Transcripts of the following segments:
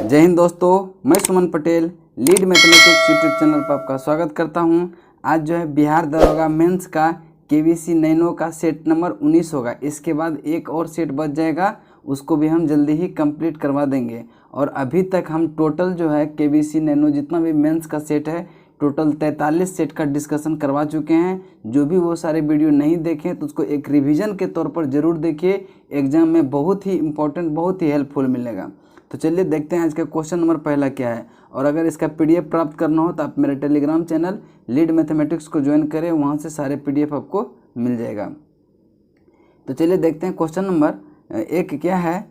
जय हिंद दोस्तों, मैं Suman Patel lead mathematics YouTube channel पर आपका स्वागत करता हूं। आज जो है बिहार दरोगा मेंस का केवीसी नैनो का सेट नंबर 19 होगा। इसके बाद एक और सेट बच जाएगा, उसको भी हम जल्दी ही कंप्लीट करवा देंगे। और अभी तक हम टोटल जो है केवीसी नैनो जितना भी मेंस का सेट है टोटल 43 सेट का डिस्कशन करवा चुके हैं। जो भी वो सारे वीडियो नहीं देखें तो उसको एक रिवीजन के तौर पर ज़रूर देखिए, एग्जाम में बहुत ही इंपॉर्टेंट, बहुत ही हेल्पफुल मिलेगा। तो चलिए देखते हैं आज का क्वेश्चन नंबर पहला क्या है। और अगर इसका पीडीएफ प्राप्त करना हो तो आप मेरे टेलीग्राम चैनल लीड मैथमेटिक्स को ज्वाइन करें, वहाँ से सारे पीडीएफ आपको मिल जाएगा। तो चलिए देखते हैं क्वेश्चन नंबर एक क्या है।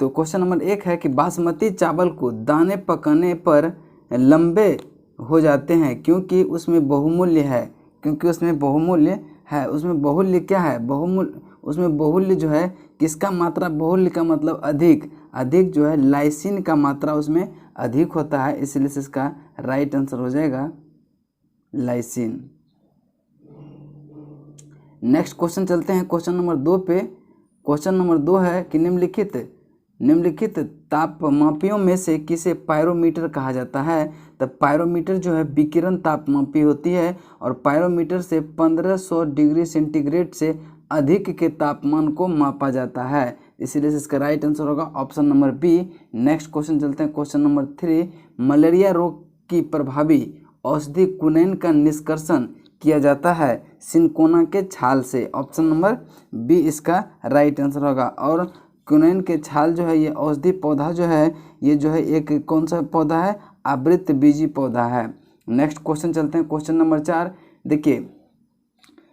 तो क्वेश्चन नंबर एक है कि बासमती चावल को दाने पकाने पर लंबे हो जाते हैं क्योंकि उसमें बहुमूल्य है। क्योंकि उसमें बहुमूल्य है, उसमें बहुल्य क्या है, बहुमूल्य, उसमें बहुल्य जो है किसका मात्रा, बहुल्य का मतलब अधिक, अधिक जो है लाइसिन का मात्रा उसमें अधिक होता है, इसलिए से इसका राइट आंसर हो जाएगा लाइसिन। नेक्स्ट क्वेश्चन चलते हैं क्वेश्चन नंबर 2 पे। क्वेश्चन नंबर 2 है कि निम्नलिखित तापमापियों में से किसे पायरोमीटर कहा जाता है। तो पायरोमीटर जो है विकिरण तापमापी होती है और पायरोमीटर से 1500 डिग्री सेंटीग्रेड से अधिक के तापमान को मापा जाता है, इसीलिए इसका राइट आंसर होगा option number B. Next question चलते हैं क्वेश्चन नंबर 3। मलेरिया रोग की प्रभावी औषधि क्विनैन का निष्कर्षण किया जाता है सिनकोना के छाल से। ऑप्शन नंबर बी इसका राइट आंसर होगा। और क्विनैन के छाल जो है ये औषधि पौधा जो है, ये जो है एक कौन सा पौधा है, आवृत बीजी पौधा है। नेक्स्ट क्वेश्चन चलते हैं क्वेश्चन नंबर 4। देखिए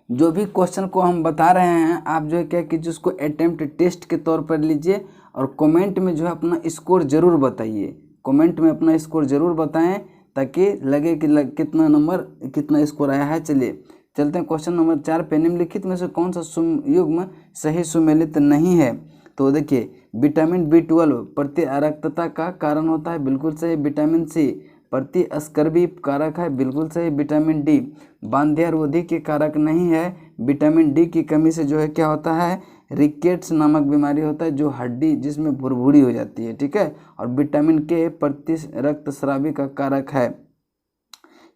जो भी क्वेश्चन को हम बता रहे हैं आप जो है क्या कीजिए, उसको अटेम्प्ट टेस्ट के तौर पर लीजिए और कमेंट में जो है अपना स्कोर ज़रूर बताइए। कमेंट में अपना स्कोर ज़रूर बताएं ताकि लगे कि कितना नंबर, कितना स्कोर आया है। चलिए चलते हैं क्वेश्चन नंबर 4 पे। निम्नलिखित में से कौन सा युग्म सही सुमेलित नहीं है। तो देखिए विटामिन B12 प्रतिअरक्तता का कारण होता है, बिल्कुल सही। विटामिन सी प्रतिस्कर्वी कारक है, बिल्कुल सही। विटामिन डी बांध्यरोधी के कारक नहीं है। विटामिन डी की कमी से जो है क्या होता है, रिकेट्स नामक बीमारी होता है, जो हड्डी जिसमें भुरभुरी हो जाती है, ठीक है। और विटामिन के प्रति रक्तस्रावी का कारक है।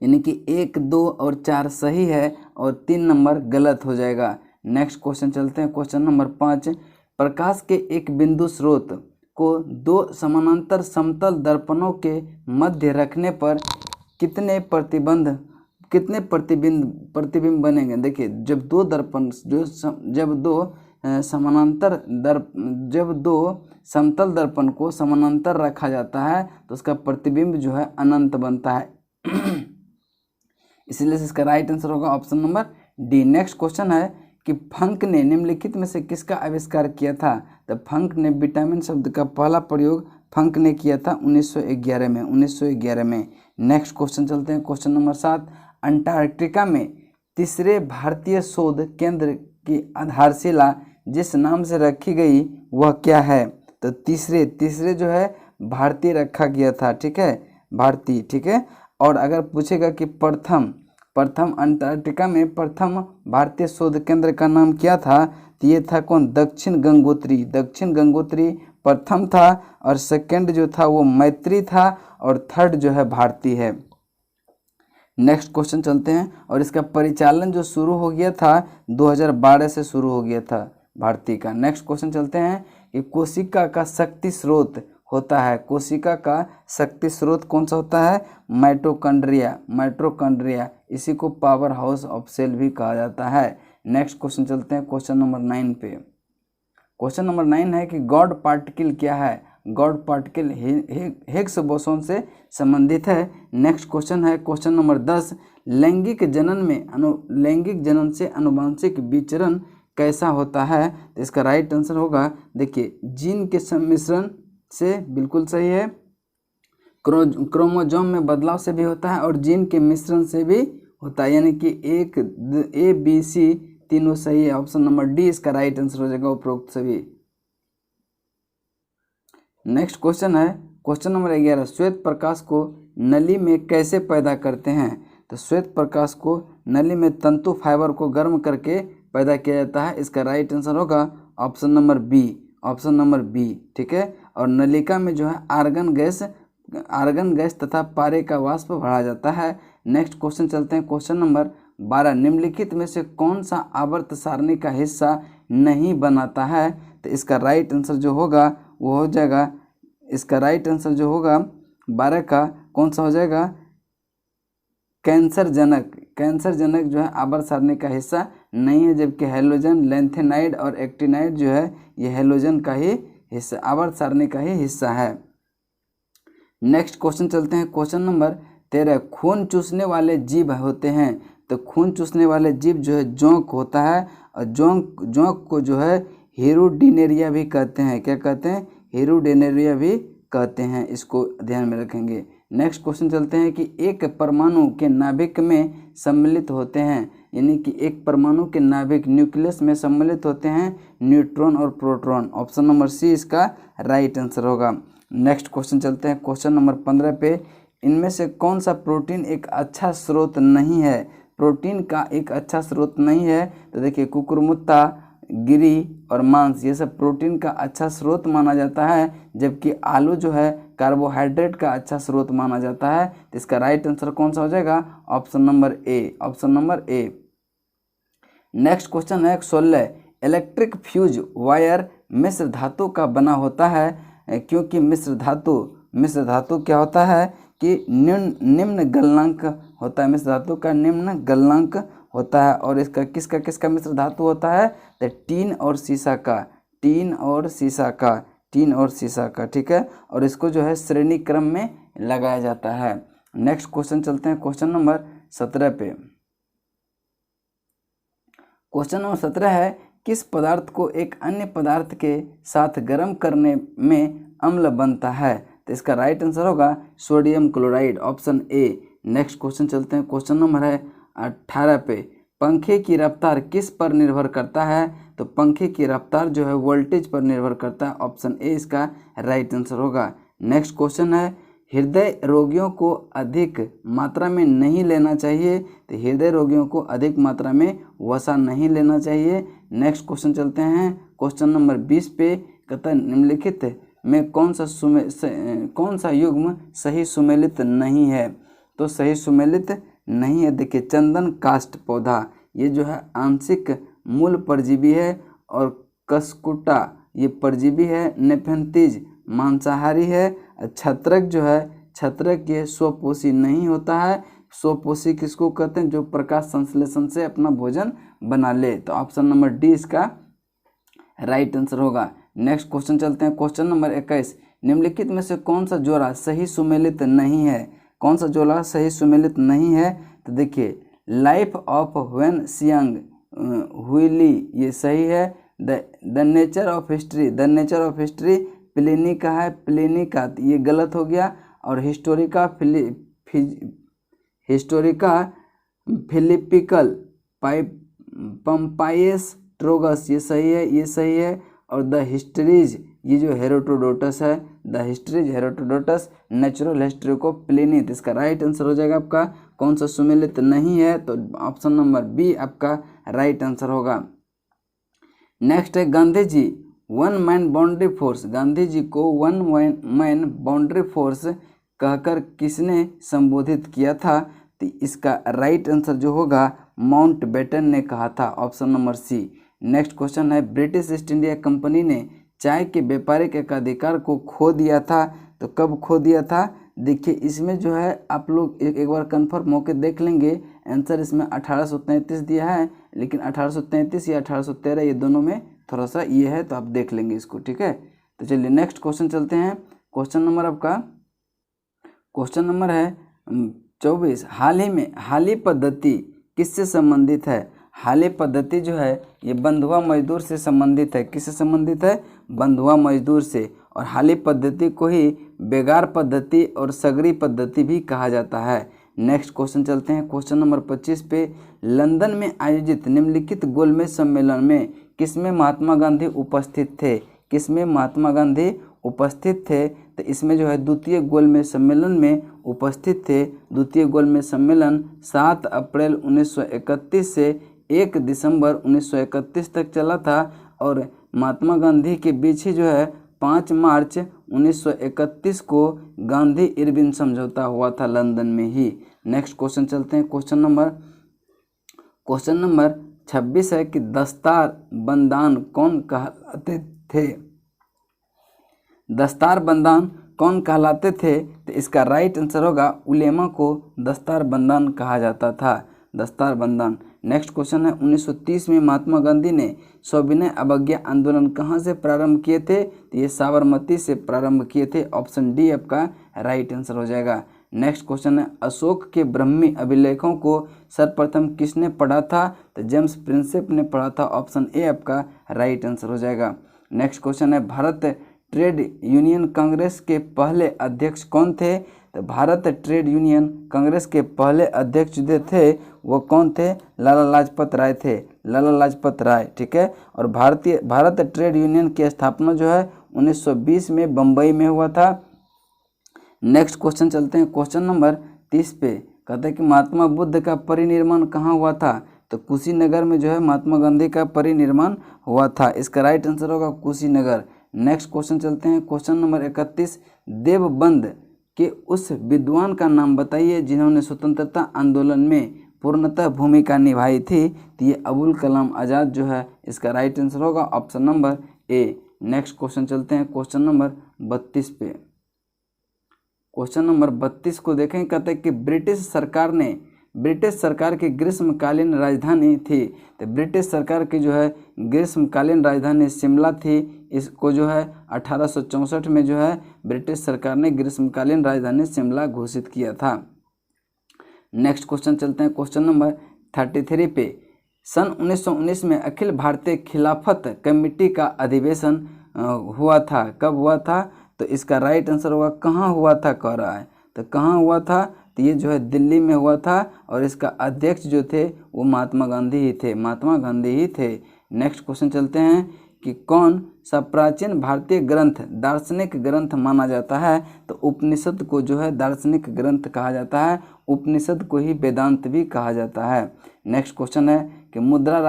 यानी कि 1, 2 और 4 सही है और 3 नंबर गलत हो जाएगा। नेक्स्ट क्वेश्चन चलते हैं क्वेश्चन नंबर 5। प्रकाश के एक बिंदु स्रोत को 2 समानांतर समतल दर्पणों के मध्य रखने पर कितने प्रतिबिंब बनेंगे। देखिए जब दो समतल दर्पण को समानांतर रखा जाता है तो उसका प्रतिबिंब जो है अनंत बनता है, इसलिए इसका राइट आंसर होगा option number D. Next question है कि फंक ने निम्नलिखित में से किसका आविष्कार किया था। तो फंक ने विटामिन शब्द का पहला प्रयोग फंक ने किया था 1911 में। नेक्स्ट क्वेश्चन चलते हैं क्वेश्चन नंबर 7। अंटार्कटिका में तीसरे भारतीय शोध केंद्र की आधारशिला जिस नाम से रखी गई वह क्या है। तो तीसरे जो है भारतीय रखा गया था, ठीक है, भारतीय, ठीक है। और अगर पूछेगा कि प्रथम अंटार्कटिका में प्रथम भारतीय शोध केंद्र का नाम क्या था, तो ये था कौन, दक्षिण गंगोत्री प्रथम था और सेकंड जो था वो मैत्री था और थर्ड जो है भारतीय है। नेक्स्ट क्वेश्चन चलते हैं। और इसका परिचालन जो शुरू हो गया था 2012 से शुरू हो गया था भारतीय का। नेक्स्ट क्वेश्चन चलते हैं कि कोशिका का शक्ति स्रोत होता है, कोशिका का शक्ति स्रोत कौन सा होता है, माइटोकॉन्ड्रिया, इसी को पावर हाउस ऑफ सेल भी कहा जाता है। नेक्स्ट क्वेश्चन चलते हैं क्वेश्चन नंबर 9 पे। क्वेश्चन नंबर 9 है कि गॉड पार्टिकल क्या है। गॉड पार्टिकल हिग्स बोसोन से संबंधित है। नेक्स्ट क्वेश्चन है क्वेश्चन नंबर 10। लैंगिक जनन से अनुवांशिक विचरण कैसा होता है। तो इसका राइट आंसर होगा, देखिए जीन के सम्मिश्रण से, बिल्कुल सही है। क्रोमोजोम में बदलाव से भी होता है और जीन के मिश्रण से भी होता है, यानी कि A, B, C तीनों सही है। ऑप्शन नंबर डी इसका राइट आंसर हो जाएगा उपरोक्त सभी। नेक्स्ट क्वेश्चन है क्वेश्चन नंबर 11। श्वेत प्रकाश को नली में कैसे पैदा करते हैं। तो श्वेत प्रकाश को नली में तंतु फाइबर को गर्म करके पैदा किया जाता है, इसका राइट आंसर होगा ऑप्शन नंबर बी, ठीक है। और नलिका में जो है आर्गन गैस तथा पारे का वाष्प भरा जाता है। नेक्स्ट क्वेश्चन चलते हैं क्वेश्चन नंबर 12। निम्नलिखित में से कौन सा आवर्त सारणी का हिस्सा नहीं बनाता है? तो इसका राइट आंसर जो होगा वो हो जाएगा, इसका राइट आंसर जो होगा 12 का कौन सा हो जाएगा? कैंसरजनक जो है आवर्त सारणी का हिस्सा नहीं है, जबकि हैलोजन, लैंथेनाइड और एक्टिनाइड जो है ये हैलोजन का ही हिस्सा, आवर्त सारणी का ही हिस्सा है। नेक्स्ट क्वेश्चन चलते हैं क्वेश्चन नंबर 13। खून चूसने वाले जीव होते हैं। तो खून चूसने वाले जीव जो है जोंक होता है, और जोंक को जो है हीरोडिनेरिया भी कहते हैं। क्या कहते हैं? हीरोडिनेरिया भी कहते हैं, इसको ध्यान में रखेंगे। नेक्स्ट क्वेश्चन चलते हैं कि एक परमाणु के नाभिक में सम्मिलित होते हैं, यानी कि एक परमाणु के नाभिक न्यूक्लियस में सम्मिलित होते हैं न्यूट्रॉन और प्रोटॉन। ऑप्शन नंबर सी इसका राइट आंसर होगा। नेक्स्ट क्वेश्चन चलते हैं क्वेश्चन नंबर 15 पे। इनमें से कौन सा प्रोटीन एक अच्छा स्रोत नहीं है? प्रोटीन का एक अच्छा स्रोत नहीं है, तो देखिए कुकुरमुत्ता, गिरी और मांस ये सब प्रोटीन का अच्छा स्रोत माना जाता है, जबकि आलू जो है कार्बोहाइड्रेट का अच्छा स्रोत माना जाता है। तो इसका राइट आंसर कौन सा हो जाएगा? Option number A, option number A. Next question है 16। इलेक्ट्रिक फ्यूज वायर मिश्र धातु का बना होता है, क्योंकि मिश्र धातु क्या होता है कि निम्न गलनांक होता है, मिश्र धातु का निम्न गलनांक होता है। और इसका किसका मिश्र धातु होता है? तो टीन और सीसा का, ठीक है। और इसको जो है श्रेणी क्रम में लगाया जाता है। नेक्स्ट क्वेश्चन चलते हैं क्वेश्चन नंबर 17 पे। क्वेश्चन नंबर 17 है, किस पदार्थ को एक अन्य पदार्थ के साथ गर्म करने में अम्ल बनता है? तो इसका राइट आंसर होगा sodium chloride, option A. Next question चलते हैं क्वेश्चन नंबर है 18 पे। पंखे की रफ्तार किस पर निर्भर करता है? तो पंखे की रफ्तार जो है वोल्टेज पर निर्भर करता है, ऑप्शन ए इसका राइट आंसर होगा। नेक्स्ट क्वेश्चन है, हृदय रोगियों को अधिक मात्रा में नहीं लेना चाहिए। तो हृदय रोगियों को अधिक मात्रा में वसा नहीं लेना चाहिए। नेक्स्ट क्वेश्चन चलते हैं क्वेश्चन नंबर 20 पे। कहता है निम्नलिखित में कौन सा युग्म सही सुमेलित नहीं है? तो सही सुमेलित नहीं है, देखिए चंदन काष्ठ पौधा ये जो है आंशिक मूल परजीवी है, और कसकुटा ये परजीवी है, नेफेंथिज मांसाहारी है, छत्रक जो है छत्रक ये स्वपोषी नहीं होता है। स्वपोषी किसको कहते हैं? जो प्रकाश संश्लेषण से अपना भोजन बना ले। तो ऑप्शन नंबर डी इसका राइट आंसर होगा। नेक्स्ट क्वेश्चन चलते हैं क्वेश्चन नंबर 21। निम्नलिखित में से कौन सा जोड़ा सही सुमेलित नहीं है? कौन सा जोड़ा सही सुमेलित नहीं है? तो देखिए लाइफ ऑफ व्हेन सियांग हुईली ये सही है। The nature of history Pliny का है, प्लिनी का ये गलत हो गया। और हिस्टोरिका फिलिपिकल पंपाइस ट्रोगस ये सही है। और द हिस्ट्रीज ये जो हेरोडोटस है, the histories Herodotus, natural history को प्लिनी। इसका राइट आंसर हो जाएगा आपका कौन सा सुमेलित नहीं है? तो ऑप्शन नंबर बी आपका राइट आंसर होगा। नेक्स्ट है Gandhi ji one man boundary force. Gandhi ji को वन मैन बाउंड्री फोर्स कहकर किसने संबोधित किया था? तो इसका राइट आंसर जो होगा माउंट बेटन ने कहा था, option number C. Next question है, ब्रिटिश ईस्ट इंडिया कंपनी ने चाय के व्यापारिक एकाधिकार को खो दिया था। तो कब खो दिया था? देखिए इसमें जो है आप लोग एक बार कंफर्म होकर देख लेंगे। आंसर इसमें 1833 दिया है, लेकिन 1833 या 1813 ये दोनों में थोड़ा सा ये है, तो आप देख लेंगे इसको, ठीक है। तो चलिए नेक्स्ट क्वेश्चन चलते हैं। क्वेश्चन नंबर आपका क्वेश्चन नंबर है 24। हाली पद्धति किससे संबंधित है? हाली पद्धति जो है ये बंधुआ मजदूर से संबंधित है। किससे संबंधित है? बंधुआ मजदूर से। और हाली पद्धति को ही बेगार पद्धति और सगरी पद्धति भी कहा जाता है। नेक्स्ट क्वेश्चन चलते हैं क्वेश्चन नंबर 25 पे। लंदन में आयोजित निम्नलिखित गोलमेज सम्मेलन में किसमें महात्मा गांधी उपस्थित थे? किसमें महात्मा गांधी उपस्थित थे? तो इसमें जो है द्वितीय गोलमेज सम्मेलन में उपस्थित थे। द्वितीय गोलमेज सम्मेलन 7 अप्रैल 1931 से 1 दिसंबर 1931 तक चला था। और महात्मा गांधी के बीच ही जो है 5 मार्च 1931 को गांधी इरविन समझौता हुआ था लंदन में ही। नेक्स्ट क्वेश्चन चलते हैं। क्वेश्चन नंबर 26 है कि दस्तार बंदान कौन कहलाते थे। दस्तार बंदान कौन कहलाते थे, तो इसका राइट आंसर होगा उलेमा को दस्तार बंदान कहा जाता था, दस्तार बंदान। नेक्स्ट क्वेश्चन है 1930 में महात्मा गांधी ने सविनय अवज्ञा आंदोलन कहाँ से प्रारंभ किए थे, तो ये साबरमती से प्रारंभ किए थे। ऑप्शन डी आपका राइट आंसर हो जाएगा। नेक्स्ट क्वेश्चन है अशोक के ब्रह्मी अभिलेखों को सर्वप्रथम किसने पढ़ा था, तो जेम्स प्रिंसेप ने पढ़ा था। ऑप्शन ए आपका राइट आंसर हो जाएगा। नेक्स्ट क्वेश्चन है भारत ट्रेड यूनियन कांग्रेस के पहले अध्यक्ष कौन थे, तो भारत ट्रेड यूनियन कांग्रेस के पहले अध्यक्ष जो थे वो कौन थे, लाला लाजपत राय थे, लाला लाजपत राय। ठीक है। और भारत ट्रेड यूनियन की स्थापना जो है 1920 में बम्बई में हुआ था। नेक्स्ट क्वेश्चन चलते हैं। क्वेश्चन नंबर 30 पे कहते हैं कि महात्मा बुद्ध का परिनिर्माण कहाँ हुआ था, तो कुशीनगर में जो है महात्मा गांधी का परिनिर्माण हुआ था। इसका राइट आंसर होगा कुशीनगर। नेक्स्ट क्वेश्चन चलते हैं। क्वेश्चन नंबर 31 देवबंद के उस विद्वान का नाम बताइए जिन्होंने स्वतंत्रता आंदोलन में पूर्णतः भूमिका निभाई थी, तो ये अबुल कलाम आज़ाद जो है। इसका राइट आंसर होगा option number A. Next question चलते हैं क्वेश्चन नंबर 32 पे। क्वेश्चन नंबर 32 को देखें, कहते हैं कि ब्रिटिश सरकार की ग्रीष्मकालीन राजधानी थी, तो ब्रिटिश सरकार की जो है ग्रीष्मकालीन राजधानी शिमला थी। इसको जो है 1864 में जो है ब्रिटिश सरकार ने ग्रीष्मकालीन राजधानी शिमला घोषित किया था। नेक्स्ट क्वेश्चन चलते हैं क्वेश्चन नंबर 33 पे। सन 1919 में अखिल भारतीय खिलाफत कमेटी का अधिवेशन हुआ था, कब हुआ था, तो इसका राइट आंसर होगा कहाँ हुआ था कह रहा है, तो कहाँ हुआ था, तो ये जो है दिल्ली में हुआ था और इसका अध्यक्ष जो थे वो महात्मा गांधी ही थे, महात्मा गांधी ही थे। नेक्स्ट क्वेश्चन चलते हैं कि कौन सा प्राचीन भारतीय ग्रंथ दार्शनिक ग्रंथ माना जाता है, तो उपनिषद को जो है दार्शनिक ग्रंथ कहा जाता है, उपनिषद को ही वेदांत भी कहा जाता है। नेक्स्ट क्वेश्चन है कि मुद्रा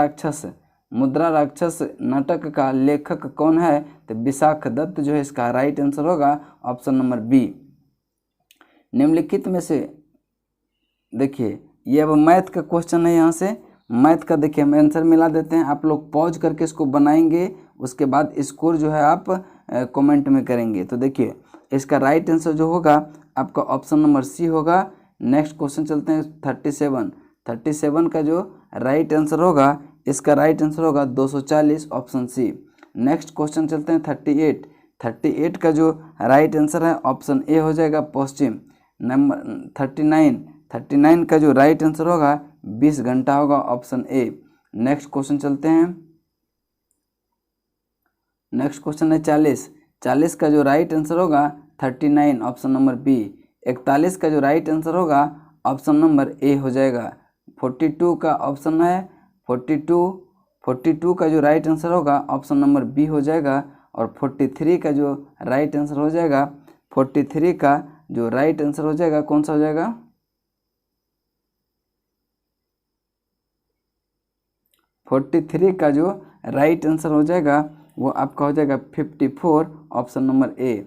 राक्षस नाटक का लेखक कौन है, तो विशाख दत्त जो है। इसका राइट आंसर होगा ऑप्शन नंबर बी। निम्नलिखित में से देखिए, ये अब मैथ का क्वेश्चन है, यहाँ से मैथ का देखिए हम आंसर मिला देते हैं, आप लोग पॉज करके इसको बनाएंगे, उसके बाद स्कोर जो है आप कमेंट में करेंगे। तो देखिए इसका राइट आंसर जो होगा आपका ऑप्शन नंबर सी होगा। नेक्स्ट क्वेश्चन चलते हैं 37 का जो राइट आंसर होगा, इसका राइट आंसर होगा 240 ऑप्शन सी। नेक्स्ट क्वेश्चन चलते हैं 38 का जो राइट आंसर है ऑप्शन ए हो जाएगा पश्चिम। नंबर 39 का जो राइट आंसर होगा 20 घंटा होगा ऑप्शन ए। नेक्स्ट क्वेश्चन चलते हैं। नेक्स्ट क्वेश्चन है 40 का जो राइट आंसर होगा 39 ऑप्शन नंबर बी। 41 का जो राइट आंसर होगा ऑप्शन नंबर ए हो जाएगा। 42 का ऑप्शन है 42 का जो राइट आंसर होगा ऑप्शन नंबर बी हो जाएगा। और 43 का जो राइट आंसर हो जाएगा, 43 का जो राइट आंसर हो जाएगा कौन सा हो जाएगा, 43 का जो राइट आंसर हो जाएगा वो आपका हो जाएगा 54 ऑप्शन नंबर ए।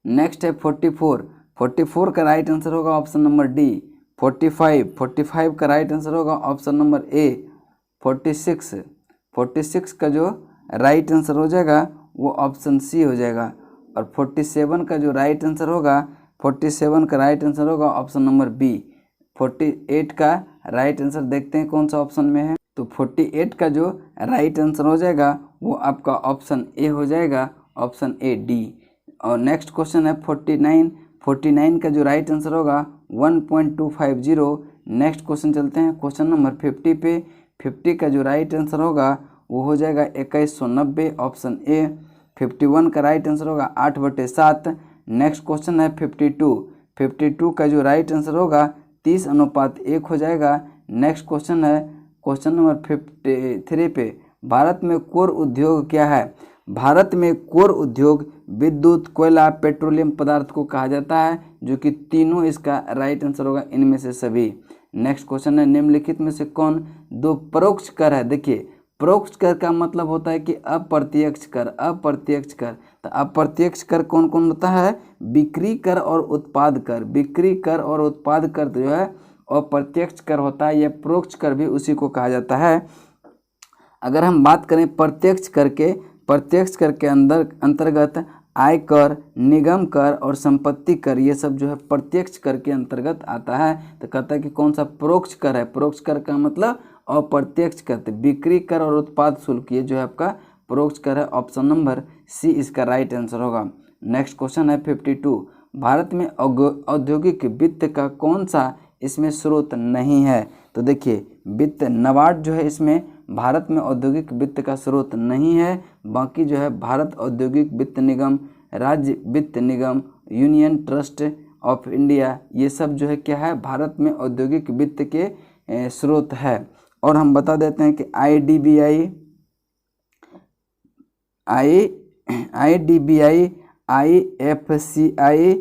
नेक्स्ट है 44 का राइट आंसर होगा ऑप्शन नंबर डी। 45 का राइट आंसर होगा ऑप्शन नंबर ए। 46 का जो राइट आंसर हो जाएगा वो ऑप्शन सी हो जाएगा। और 47 का जो राइट आंसर होगा, 47 का राइट आंसर होगा ऑप्शन नंबर बी। 48 का राइट आंसर देखते हैं कौन सा ऑप्शन में है, तो 48 का जो राइट आंसर हो जाएगा वो आपका ऑप्शन ए हो जाएगा, ऑप्शन ए डी। और नेक्स्ट क्वेश्चन है 49 का जो राइट आंसर होगा 1.250। नेक्स्ट क्वेश्चन चलते हैं क्वेश्चन नंबर 50 पे। 50 का जो राइट आंसर होगा वो हो जाएगा 2190 ऑप्शन ए। 51 का राइट आंसर होगा 8/7। नेक्स्ट क्वेश्चन है 52 का जो राइट आंसर होगा 30:1 हो जाएगा। नेक्स्ट क्वेश्चन है क्वेश्चन नंबर 53 पे। भारत में कोर उद्योग क्या है? भारत में कोर उद्योग विद्युत, कोयला, पेट्रोलियम पदार्थ को कहा जाता है, जो कि तीनों इसका राइट आंसर होगा इनमें से सभी। नेक्स्ट क्वेश्चन है निम्नलिखित में से कौन दो परोक्ष कर है? देखिए परोक्ष कर का मतलब होता है कि अप्रत्यक्ष कर, तो अप्रत्यक्ष कर कौन कौन होता है? बिक्री कर और उत्पाद कर। बिक्री कर और उत्पाद कर जो है अप्रत्यक्ष कर होता है, या परोक्ष कर भी उसी को कहा जाता है। अगर हम बात करें प्रत्यक्ष कर के अंतर्गत आयकर, निगम कर और संपत्ति कर, ये सब जो है प्रत्यक्ष कर के अंतर्गत आता है। तो कहता है कि कौन सा परोक्ष कर है? परोक्ष कर का मतलब अप्रत्यक्ष कर। तो बिक्री कर और उत्पाद शुल्क ये जो है आपका परोक्ष कर है। ऑप्शन नंबर सी इसका राइट आंसर होगा। नेक्स्ट क्वेश्चन है 52। भारत में औद्योगिक वित्त का कौन सा इसमें स्रोत नहीं है? तो देखिए वित्त नाबार्ड जो है इसमें भारत में औद्योगिक वित्त का स्रोत नहीं है। बाकी जो है भारत औद्योगिक वित्त निगम, राज्य वित्त निगम, यूनियन ट्रस्ट ऑफ इंडिया, ये सब जो है क्या है? भारत में औद्योगिक वित्त के स्रोत है। और हम बता देते हैं कि IDBI, IFCI,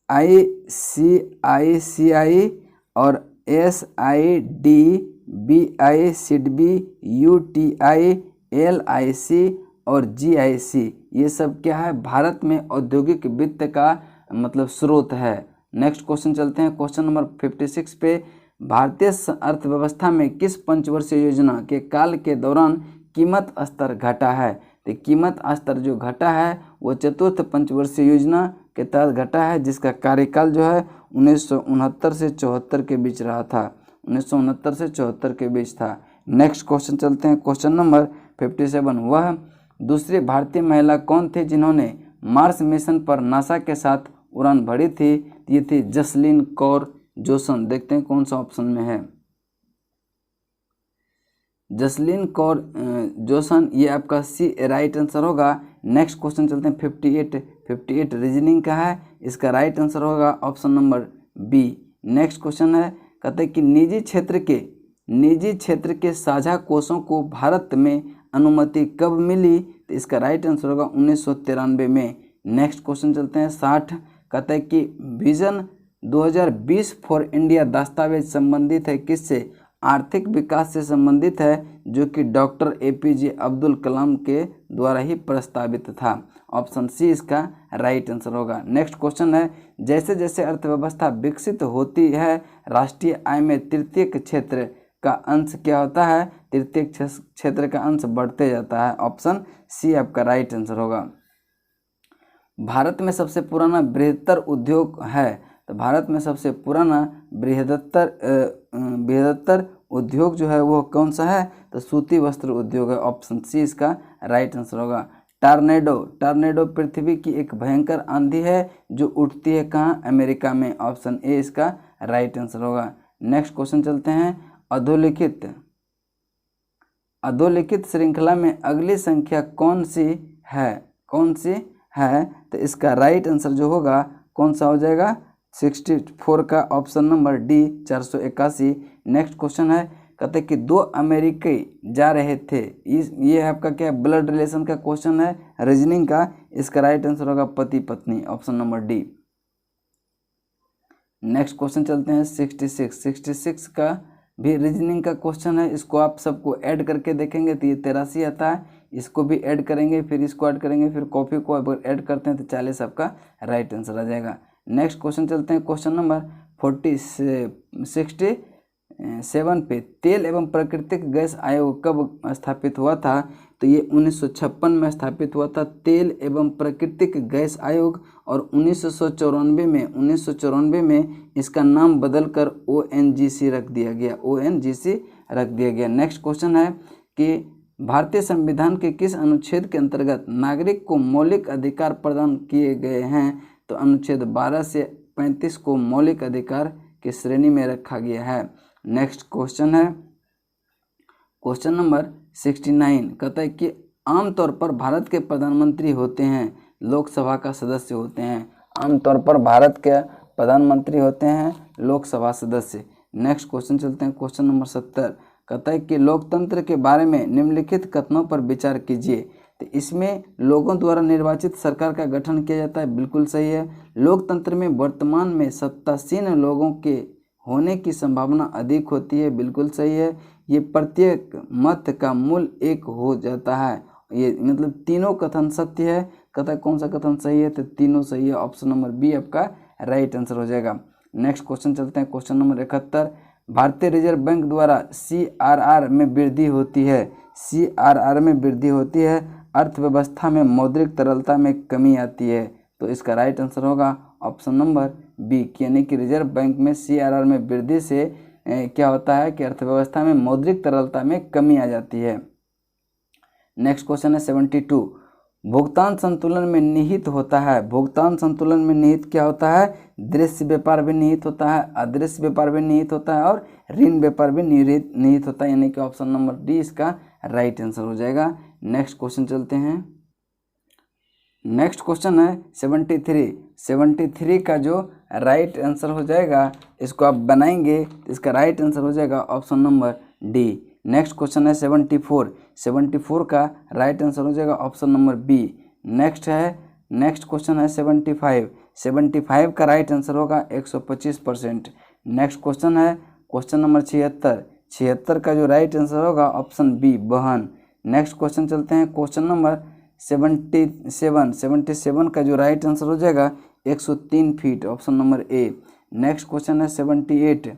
ICICI और SIDBI, SIDBI, UTI, LIC और GIC, ये सब क्या है? भारत में औद्योगिक वित्त का मतलब स्रोत है। नेक्स्ट क्वेश्चन चलते हैं क्वेश्चन नंबर 56 पे। भारतीय अर्थव्यवस्था में किस पंचवर्षीय योजना के काल के दौरान कीमत स्तर घटा है? तो कीमत स्तर जो घटा है वो चतुर्थ पंचवर्षीय योजना के तहत घटा है, जिसका कार्यकाल जो है 1969 से 74 के बीच रहा था। 1969 से 74 के बीच था। नेक्स्ट क्वेश्चन चलते हैं क्वेश्चन नंबर 57। वह दूसरी भारतीय महिला कौन थी जिन्होंने मार्स मिशन पर नासा के साथ उड़ान भरी थी? ये थी जसलीन कौर जोसन। देखते हैं कौन सा ऑप्शन में है। जसलीन कौर जोसन, ये आपका सी राइट आंसर होगा। नेक्स्ट क्वेश्चन चलते हैं 58 रीजनिंग का है, इसका राइट आंसर होगा option number B. Next question है, कहते हैं कि निजी क्षेत्र के साझा कोषों को भारत में अनुमति कब मिली? तो इसका राइट आंसर होगा 1993 में। नेक्स्ट क्वेश्चन चलते हैं 60, कहते हैं कि विजन 2020 फॉर इंडिया दस्तावेज संबंधित है किससे? आर्थिक विकास से संबंधित है, जो कि डॉक्टर APJ अब्दुल कलाम के द्वारा ही प्रस्तावित था। ऑप्शन सी इसका राइट आंसर होगा। नेक्स्ट क्वेश्चन है, जैसे जैसे अर्थव्यवस्था विकसित होती है राष्ट्रीय आय में तृतीय क्षेत्र का अंश क्या होता है? तृतीय क्षेत्र का अंश बढ़ते जाता है। ऑप्शन सी आपका राइट आंसर होगा। भारत में सबसे पुराना बृहत्तर उद्योग है? तो भारत में सबसे पुराना बृहत्तर उद्योग जो है वो कौन सा है? तो सूती वस्त्र उद्योग है। ऑप्शन सी इसका राइट आंसर होगा। टॉर्नेडो पृथ्वी की एक भयंकर आंधी है जो उठती है कहाँ? अमेरिका में। ऑप्शन ए इसका राइट आंसर होगा। नेक्स्ट क्वेश्चन चलते हैं, अधोलिखित श्रृंखला में अगली संख्या कौन सी है? तो इसका राइट आंसर जो होगा कौन सा हो जाएगा? 64 का option number D 481। Next question है, कहते हैं कि दो अमेरिकी जा रहे थे। ये आपका क्या ब्लड रिलेशन का क्वेश्चन है, रीजनिंग का। इसका राइट आंसर होगा पति पत्नी। Option number D. Next question चलते हैं 66 का भी रीजनिंग का क्वेश्चन है। इसको आप सबको ऐड करके देखेंगे तो ये 83 आता है। इसको भी ऐड करेंगे, फिर इसको ऐड करेंगे, फिर कॉपी को अगर ऐड करते हैं तो 40 आपका राइट आंसर आ जाएगा। नेक्स्ट क्वेश्चन चलते हैं क्वेश्चन नंबर 67 पे। तेल एवं प्राकृतिक गैस आयोग कब स्थापित हुआ था? तो ये 1956 में स्थापित हुआ था तेल एवं प्राकृतिक गैस आयोग। और 1994 में इसका नाम बदलकर ONGC रख दिया गया। नेक्स्ट क्वेश्चन है कि भारतीय संविधान के किस अनुच्छेद के अंतर्गत नागरिक को मौलिक अधिकार प्रदान किए गए हैं? तो अनुच्छेद 12 से 35 को मौलिक अधिकार की श्रेणी में रखा गया है। नेक्स्ट क्वेश्चन है क्वेश्चन नंबर 69, कहता है कि आमतौर पर भारत के प्रधानमंत्री होते हैं, लोकसभा का सदस्य होते हैं। आमतौर पर भारत के प्रधानमंत्री होते हैं लोकसभा सदस्य। नेक्स्ट क्वेश्चन चलते हैं क्वेश्चन नंबर 70, कहता है कि लोकतंत्र के बारे में निम्नलिखित कथनों पर विचार कीजिए। तो इसमें लोगों द्वारा निर्वाचित सरकार का गठन किया जाता है, बिल्कुल सही है। लोकतंत्र में वर्तमान में सत्तासीन लोगों के होने की संभावना अधिक होती है, बिल्कुल सही है। ये प्रत्येक मत का मूल एक हो जाता है। ये मतलब तीनों कथन सत्य है। कहता है कौन सा कथन सही है, तो तीनों सही है। ऑप्शन नंबर बी आपका राइट आंसर हो जाएगा। नेक्स्ट क्वेश्चन चलते हैं, क्वेश्चन नंबर 71। भारतीय रिजर्व बैंक द्वारा CRR में वृद्धि होती है, CRR में वृद्धि होती है, अर्थव्यवस्था में मौद्रिक तरलता में कमी आती है। तो इसका राइट आंसर होगा ऑप्शन नंबर बी, यानी कि रिजर्व बैंक में CRR में वृद्धि से क्या होता है कि अर्थव्यवस्था में मौद्रिक तरलता में कमी आ जाती है। नेक्स्ट क्वेश्चन है 72। भुगतान संतुलन में निहित होता है, भुगतान संतुलन में निहित क्या होता है, दृश्य व्यापार भी निहित होता है, अदृश्य व्यापार भी निहित होता है और ऋण व्यापार भी निहित होता है, यानी कि ऑप्शन नंबर डी इसका राइट आंसर हो जाएगा। नेक्स्ट क्वेश्चन चलते हैं। नेक्स्ट क्वेश्चन है 73। 73 का जो राइट आंसर हो जाएगा, इसको आप बनाएंगे तो इसका राइट आंसर हो जाएगा option number D. Next question है 74। 74 का राइट आंसर हो जाएगा option number B. Next question है 75। 75 का राइट आंसर होगा 125%। नेक्स्ट क्वेश्चन है क्वेश्चन नंबर 76। 76 का जो राइट आंसर होगा ऑप्शन बी, बहन। नेक्स्ट क्वेश्चन चलते हैं, क्वेश्चन नंबर 77। 77 का जो राइट आंसर हो जाएगा 103 feet, option number A. Next question है 78।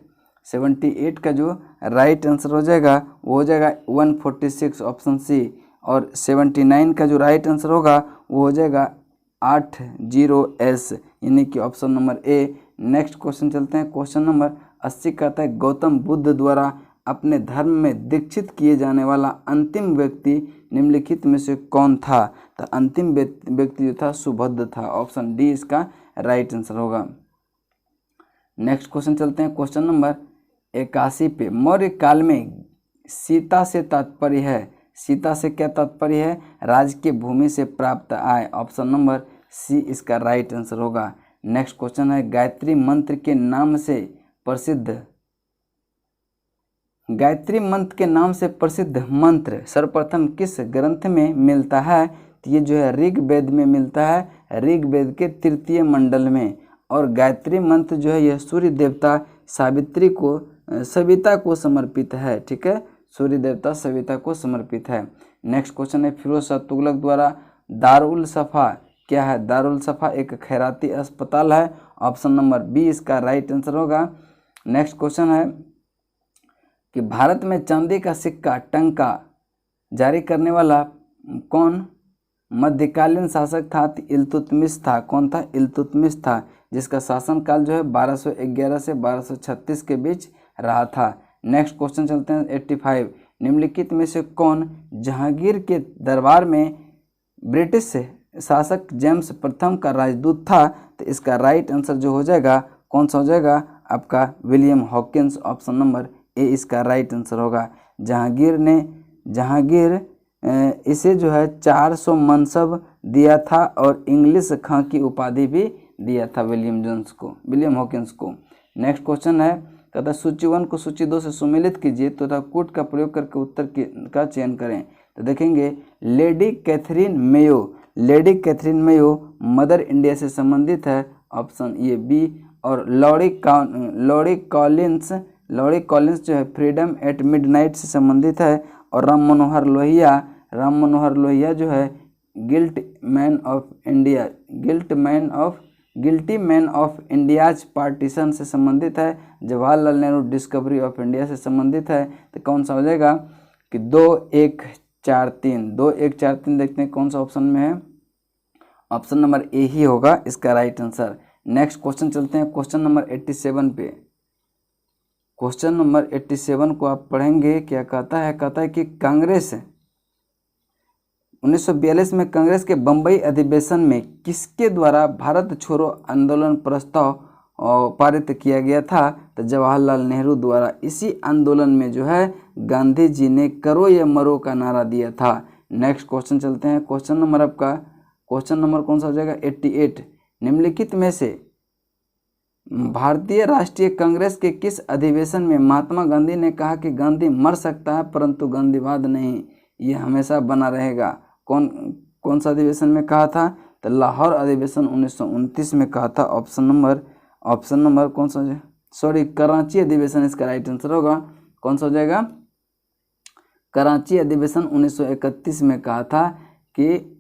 78 का जो राइट आंसर हो जाएगा वो हो जाएगा 146, ऑप्शन सी। और 79 का जो राइट आंसर होगा वो हो जाएगा 80S, यानी कि option number A. Next question चलते हैं, क्वेश्चन नंबर 80 कहता है गौतम बुद्ध द्वारा अपने धर्म में दीक्षित किए जाने वाला अंतिम व्यक्ति निम्नलिखित में से कौन था। तो अंतिम व्यक्ति जो था सुभद्र था, ऑप्शन डी इसका राइट आंसर होगा। नेक्स्ट क्वेश्चन चलते हैं, क्वेश्चन नंबर 81 पे। मौर्य काल में सीता से तात्पर्य है, सीता से क्या तात्पर्य है, राजकीय भूमि से प्राप्त आय, ऑप्शन नंबर सी इसका राइट आंसर होगा। नेक्स्ट क्वेश्चन है गायत्री मंत्र के नाम से प्रसिद्ध, गायत्री मंत्र के नाम से प्रसिद्ध मंत्र सर्वप्रथम किस ग्रंथ में मिलता है। तो ये जो है ऋग्वेद में मिलता है, ऋग्वेद के 3 मंडल में। और गायत्री मंत्र जो है यह सूर्य देवता सविता को समर्पित है, ठीक है, सूर्य देवता सविता को समर्पित है। नेक्स्ट क्वेश्चन है फिरोज शाह तुगलक द्वारा दारुल सफा क्या है, दारुल सफा एक खैराती अस्पताल है, ऑप्शन नंबर बी इसका राइट आंसर होगा। नेक्स्ट क्वेश्चन है कि भारत में चांदी का सिक्का टंका जारी करने वाला कौन मध्यकालीन शासक था। इल्तुतमिश था, कौन था, इल्तुतमिश था, जिसका शासनकाल जो है 1211 से 1236 के बीच रहा था। नेक्स्ट क्वेश्चन चलते हैं 85। निम्नलिखित में से कौन जहांगीर के दरबार में ब्रिटिश शासक जेम्स प्रथम का राजदूत था। तो इसका राइट आंसर जो हो जाएगा कौन सा हो जाएगा आपका William Hawkins, option number A इसका राइट आंसर होगा। जहांगीर इसे जो है 400 मनसब दिया था और इंग्लिश खां की उपाधि भी दिया था विलियम हॉकिंस को। नेक्स्ट क्वेश्चन है कहता सूची 1 को सूची 2 से सुमेलित कीजिए तथा कूट का प्रयोग करके उत्तर का चयन करें। तो देखेंगे lady Catherine Mayo mother India से संबंधित है, ऑप्शन ये बी। और लॉरी कॉलिंस जो है फ्रीडम एट मिडनाइट से संबंधित है। और राम मनोहर लोहिया जो है guilty man of India's partition से संबंधित है। Jawaharlal Nehru discovery of India से संबंधित है। तो कौन सा हो जाएगा कि 2-1-4-3 देखते हैं कौन सा ऑप्शन में है, ऑप्शन नंबर ए ही होगा इसका राइट आंसर। नेक्स्ट क्वेश्चन चलते हैं क्वेश्चन नंबर 87 पे। क्वेश्चन नंबर 87 को आप पढ़ेंगे, क्या कहता है कि कांग्रेस 1942 में कांग्रेस के बम्बई अधिवेशन में किसके द्वारा भारत छोड़ो आंदोलन प्रस्ताव पारित किया गया था। तो जवाहरलाल नेहरू द्वारा। इसी आंदोलन में जो है गांधी जी ने करो या मरो का नारा दिया था। नेक्स्ट क्वेश्चन चलते हैं, क्वेश्चन नंबर कौन सा हो जाएगा 88। निम्नलिखित में से भारतीय राष्ट्रीय कांग्रेस के किस अधिवेशन में महात्मा गांधी ने कहा कि गांधी मर सकता है परंतु गांधीवाद नहीं, ये हमेशा बना रहेगा। कौन सा अधिवेशन में कहा था। तो लाहौर अधिवेशन 1929 में कहा था, ऑप्शन नंबर कौन सा, कराची अधिवेशन इसका राइट आंसर होगा। कौन सा हो जाएगा कराची अधिवेशन 1931 में कहा था कि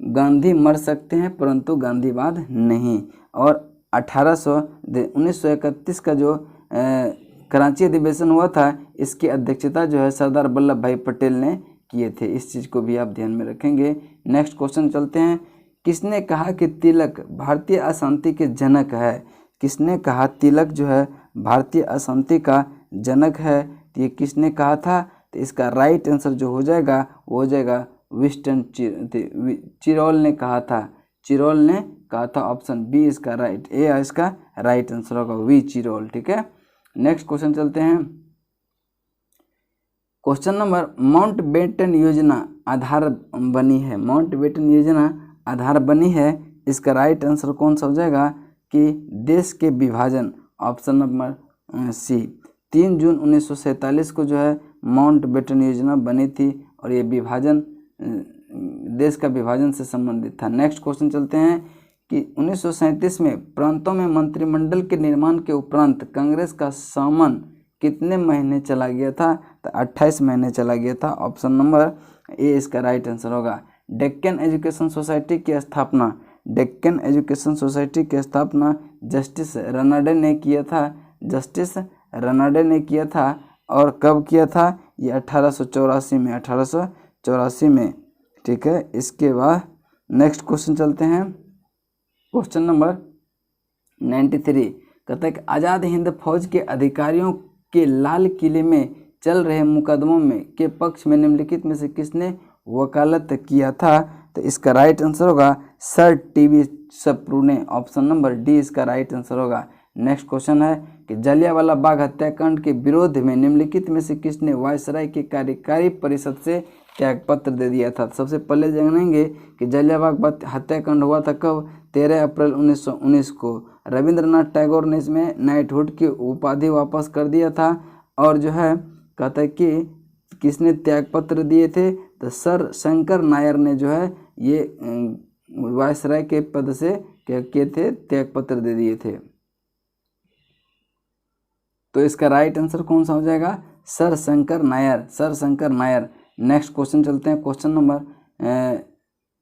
गांधी मर सकते हैं परंतु गांधीवाद नहीं। और 1931 का जो कराची अधिवेशन हुआ था इसकी अध्यक्षता जो है सरदार वल्लभ भाई पटेल ने किए थे। इस चीज़ को भी आप ध्यान में रखेंगे। नेक्स्ट क्वेश्चन चलते हैं। किसने कहा कि तिलक भारतीय अशांति के जनक है? किसने कहा तिलक जो है भारतीय अशांति का जनक है? तो ये किसने कहा था? तो इसका राइट आंसर जो हो जाएगा वो हो जाएगा विंस्टन चिरोल ने कहा था। चिरोल ने कहा था। ऑप्शन बी इसका राइट, ए इसका राइट आंसर होगा, वी चिरोल। ठीक है, नेक्स्ट क्वेश्चन चलते हैं। क्वेश्चन नंबर, माउंटबेटन योजना आधार बनी है। माउंटबेटन योजना आधार बनी है, इसका राइट आंसर कौन सा हो जाएगा कि देश के विभाजन। ऑप्शन नंबर सी, 3 जून 1947 को जो है माउंटबेटन योजना बनी थी और ये विभाजन देश का विभाजन से संबंधित था। नेक्स्ट क्वेश्चन चलते हैं कि 1937 में प्रांतों में मंत्रिमंडल के निर्माण के उपरांत कांग्रेस का सामन कितने महीने चला गया था? तो 28 महीने चला गया था। ऑप्शन नंबर ए इसका राइट आंसर होगा। डेक्कन एजुकेशन सोसाइटी की स्थापना, डेक्कन एजुकेशन सोसाइटी की स्थापना जस्टिस रनाडे ने किया था। जस्टिस रनाडे ने किया था और कब किया था? ये 1884 में, 1884 में। ठीक है, इसके बाद नेक्स्ट क्वेश्चन चलते हैं। क्वेश्चन नंबर 93 कहता है कि आज़ाद हिंद फौज के अधिकारियों के लाल किले में चल रहे मुकदमों में के पक्ष में निम्नलिखित में से किसने वकालत किया था? तो इसका राइट आंसर होगा सर टीवी सप्रू ने। ऑप्शन नंबर डी इसका राइट आंसर होगा। नेक्स्ट क्वेश्चन है कि जलियांवाला बाग हत्याकांड के विरोध में निम्नलिखित में से किसने वायसराय की कार्यकारी परिषद से त्यागपत्र दे दिया था? सबसे पहले जानेंगे कि जलियांवाला बाग हत्याकांड हुआ था कब? 13 अप्रैल 1919 को। रविंद्रनाथ टैगोर ने इसमें नाइटहुड की उपाधि वापस कर दिया था। और जो है कहता है कि किसने त्यागपत्र दिए थे? तो सर शंकर नायर ने जो है ये वायसराय के पद से क्या किए थे? त्यागपत्र दे दिए थे। तो इसका राइट आंसर कौन सा हो जाएगा? Sir Shankar Nair, sir Shankar Nair. Next question चलते हैं। क्वेश्चन नंबर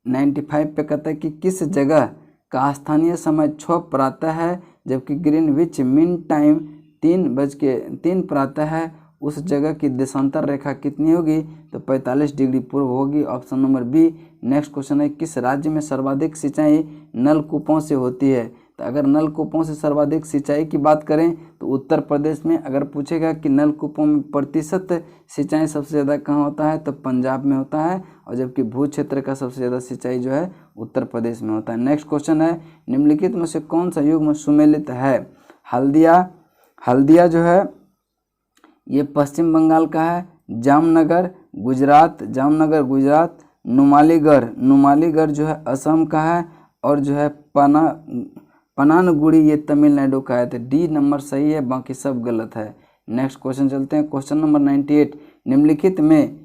95 पे कहता है कि किस जगह का स्थानीय समय 6 प्रातः है जबकि ग्रीनविच मीन टाइम 3:03 प्रातः है? उस जगह की देशांतर रेखा कितनी होगी? तो 45 डिग्री पूर्व होगी। Option number B. Next question है किस राज्य में सर्वाधिक सिंचाई नलकूपों से होती है? तो अगर नलकूपों से सर्वाधिक सिंचाई की बात करें तो उत्तर प्रदेश में। अगर पूछेगा कि नलकूपों में प्रतिशत सिंचाई सबसे ज़्यादा कहाँ होता है? तो पंजाब में होता है। और जबकि भू क्षेत्र का सबसे ज़्यादा सिंचाई जो है उत्तर प्रदेश में होता है। नेक्स्ट क्वेश्चन है निम्नलिखित में से कौन सा युग्म सुमेलित है? हल्दिया जो है ये पश्चिम बंगाल का है। जामनगर गुजरात। नुमालीगढ़ जो है असम का है। और जो है पनानगुड़ी ये तमिलनाडु का है। तो डी नंबर सही है, बाकी सब गलत है। नेक्स्ट क्वेश्चन चलते हैं। क्वेश्चन नंबर 98 निम्नलिखित में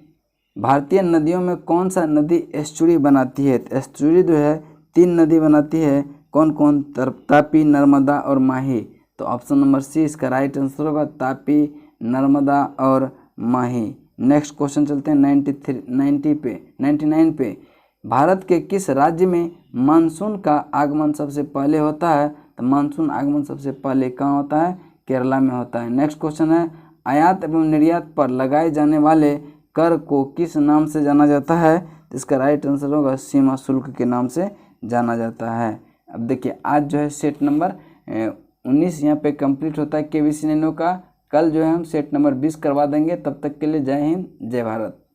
भारतीय नदियों में कौन सा नदी एस्चुरी बनाती है? एस्चुरी जो है 3 नदी बनाती है। कौन कौन? तापी, नर्मदा और माही। तो ऑप्शन नंबर सी इसका राइट आंसर होगा, तापी, नर्मदा और माही। नेक्स्ट क्वेश्चन चलते हैं 99 पे। भारत के किस राज्य में मानसून का आगमन सबसे पहले होता है? तो मानसून आगमन सबसे पहले कहाँ होता है? केरला में होता है। नेक्स्ट क्वेश्चन है आयात एवं निर्यात पर लगाए जाने वाले कर को किस नाम से जाना जाता है? तो इसका राइट आंसर होगा सीमा शुल्क के नाम से जाना जाता है। अब देखिए आज जो है सेट नंबर 19 यहाँ पे कंप्लीट होता है KVC नैनो का। कल जो है हम सेट नंबर 20 करवा देंगे। तब तक के लिए जय हिंद, जय भारत।